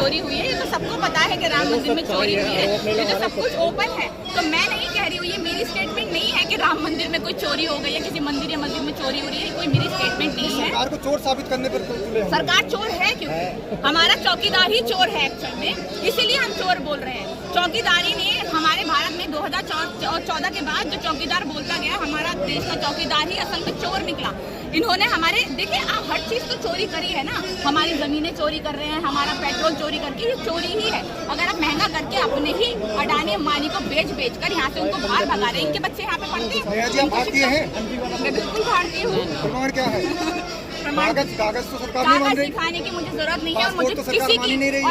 चोरी हुई है, ये तो सबको पता है कि राम मंदिर में चोरी हुई है, ये तो सब कुछ ओपन है। तो मैं नहीं कह रही हूँ, ये मेरी स्टेटमेंट नहीं है कि राम मंदिर में कोई चोरी हो गई है, किसी मंदिर या मस्जिद में चोरी हो रही है, कोई मेरी स्टेटमेंट नहीं है। सरकार को चोर साबित करने पर सरकार चोर है क्यों? हमारा चौकीदार ही चोर है एक्चुअल में, इसीलिए हम चोर बोल रहे हैं। चौकीदारी ने हमारे भारत में 2014 के बाद जो चौकीदार बोलता गया, हमारा देश का चौकीदार ही असल में चोर निकला। इन्होंने हमारे, देखिए आप हर चीज तो चोरी करी है ना, हमारी जमीनें चोरी कर रहे हैं, हमारा पेट्रोल चोरी करके, ये चोरी ही है। अगर आप महंगा करके अपने ही अडानी अंबानी को बेच कर यहाँ से उनको बाहर भगा रहे हैं, इनके बच्चे यहाँ पे पढ़ते हैं। भारतीय हैं? मैं बिल्कुल भारतीय हूँ। प्रमाण क्या है? कागज तो सरकार नहीं मान रही। दिखाने की मुझे जरूरत नहीं है,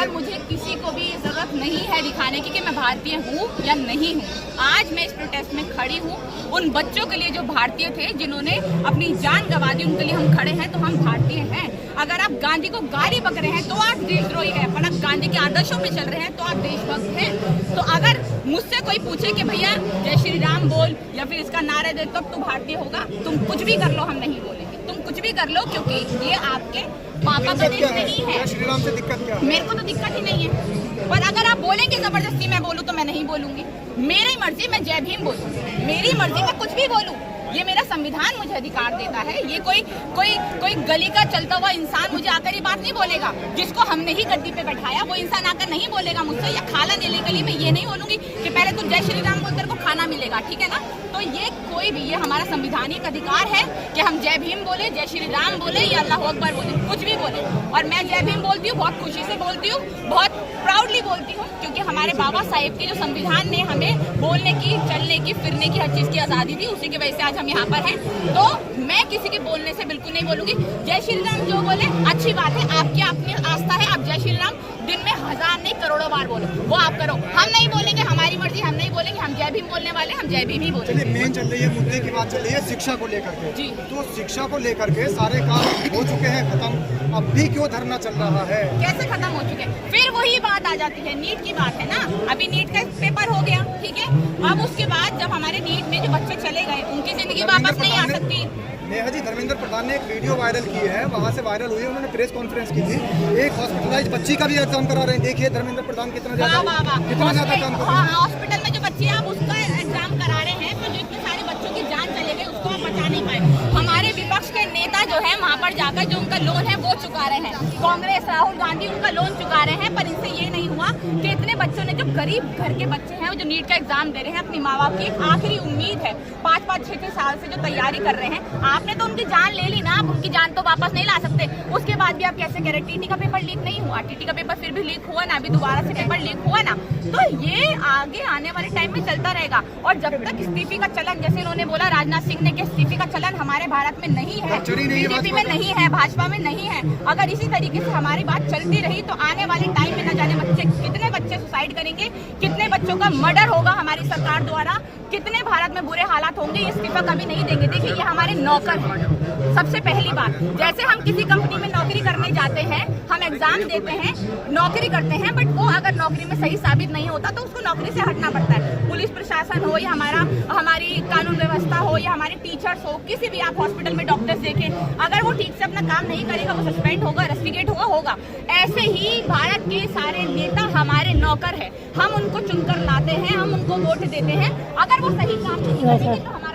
मुझे किसी को भी जरूरत नहीं है दिखाने की कि मैं भारतीय हूँ या नहीं हूँ। आज मैं इस प्रोटेस्ट में खड़ी हूँ उन बच्चों के लिए जो भारतीय थे, जिन्होंने अपनी जान गंवा दी, उनके लिए हम खड़े हैं, तो हम भारतीय हैं। अगर आप गांधी को गाली बक रहे हैं तो आप देशद्रोही हैं, पर आप गांधी के आदर्शों में चल रहे हैं तो आप देशभक्त हैं। तो अगर मुझसे कोई पूछे कि भैया जय श्री राम बोल या फिर इसका नारा दे, तब तू भारतीय होगा, तुम कुछ भी कर लो, हम नहीं बोलेंगे। तुम कुछ भी कर लो, क्योंकि ये आपके पापा का देश नहीं है। श्री राम से दिक्कत क्या है? मेरे को तो दिक्कत ही नहीं है, पर अगर आप बोलेंगे जबरदस्ती मैं बोलूँ तो मैं नहीं बोलूंगी। मेरी मर्जी, मैं जय भीम बोलूँ, मेरी मर्जी मैं कुछ भी बोलूँ, ये मेरा संविधान मुझे अधिकार देता है। ये कोई गली का चलता हुआ इंसान मुझे आकर ये बात नहीं बोलेगा। जिसको हमने ही गद्दी पे बैठाया वो इंसान आकर नहीं बोलेगा मुझसे, या खाना नीली गली में ये नहीं बोलूंगी कि पहले तो जय श्री राम बोल, तेरे को खाना मिलेगा, ठीक है ना। तो ये कोई भी, ये हमारा संविधानिक अधिकार है कि हम जय भीम बोले, जय श्री राम बोले या अल्लाह अकबर बोले, कुछ भी बोले। और मैं जय भीम बोलती हूँ, बहुत खुशी से बोलती हूँ, बहुत प्राउडली बोलती हूँ, क्योंकि हमारे बाबा साहेब के जो संविधान ने हमें बोलने की, चलने की, फिरने की, हर चीज की आजादी दी, उसी की वजह से आज हम यहाँ पर हैं। तो मैं किसी के बोलने से बिल्कुल नहीं बोलूंगी। जय श्री राम जो बोले अच्छी बात है, आपकी अपनी आस्था है, आप जय श्री राम दिन में 1000 नहीं करोड़ों बार बोलो, वो आप करो, हम नहीं बोलेंगे, हमारी मर्जी, हम नहीं बोलेंगे। हम जय भीम बोलने वाले, हम जय भीम ही बोलेंगे। मेन चल रही है, मुद्दे की बात चल रही है शिक्षा को लेकर के। जी। तो शिक्षा को लेकर के सारे काम हो चुके हैं खत्म, अब भी क्यों धरना चल रहा है? कैसे खत्म हो चुके हैं? फिर वही बात आ जाती है, नीट की बात है ना। अभी नीट का पेपर हो गया, ठीक है, अब उसके बाद जब हमारे नीट में जो बच्चे चले गए, उनकी जिंदगी वापस नहीं आ सकती। नेहा जी, धर्मेंद्र प्रधान ने एक वीडियो वायरल की है, वहाँ से वायरल हुई है, उन्होंने प्रेस कॉन्फ्रेंस की थी, एक हॉस्पिटलाइज बच्ची का भी एग्जाम करा रहे हैं। देखिए धर्मेंद्र प्रधान कितना ज्यादा काम कर रहे हैं। हॉस्पिटल में जो बच्चे हैं आप उसका एग्जाम करा रहे हैं, तो जो इतने सारे बच्चों की जान चले गई, उसको आप बचा नहीं पाए। हमारे विपक्ष के नेता जो है वहाँ पर जाकर जो उनका लोन है वो चुका रहे हैं, कांग्रेस राहुल गांधी उनका लोन चुका रहे हैं, पर इनसे ये नहीं हुआ कि इतने बच्चों ने, जो गरीब घर के बच्चे हैं जो नीट का एग्जाम दे रहे हैं, अपनी माँ बाप की एक आखिरी उम्मीद है, 5-5, 6-6 साल से जो तैयारी कर रहे हैं, आपने तो उनकी जान ले ली ना, आप उनकी जान तो वापस नहीं ला सकते। उसके बाद भी आप कैसे कह रहे? टीटी का पेपर लीक नहीं हुआ, टीटी का पेपर फिर भी लीक हुआ ना, अभी दोबारा से पेपर लीक हुआ ना। तो ये आगे आने वाले टाइम में चलता रहेगा। और जब तक इस्तीफे का चलन, जैसे इन्होंने बोला राजनाथ सिंह ने कि इस्तीफे का चलन हमारे भारत में नहीं है, बीजेपी में नहीं है, भाजपा में नहीं है, अगर इसी तरीके से हमारी बात चलती रही तो आने वाले टाइम में न जाने कितने बच्चे सुसाइड करेंगे, कितने बच्चों का मर्डर होगा हमारी सरकार द्वारा, कितने भारत में बुरे हालात होंगे। इस्तीफा कभी नहीं देंगे। देखिए ये हमारे नौकर हैं। सबसे पहली बात, जैसे हम किसी कंपनी में नौकरी करने जाते हैं, हम एग्जाम देते हैं, नौकरी करते हैं, बट वो अगर नौकरी में सही साबित नहीं होता तो उसको नौकरी से हटना पड़ता है। पुलिस प्रशासन हो या हमारी कानून व्यवस्था हो या हमारे टीचर्स हो, किसी भी आप हॉस्पिटल में डॉक्टर्स देखें, अगर वो ठीक से अपना काम नहीं करेगा वो सस्पेंड होगा, रस्टिकेट होगा। ऐसे ही भारत के सारे नेता हमारे नौकर है, हम उनको चुनकर लाते हैं, हम उनको वोट देते हैं, अगर वो सही काम नहीं करेंगे तो हमारा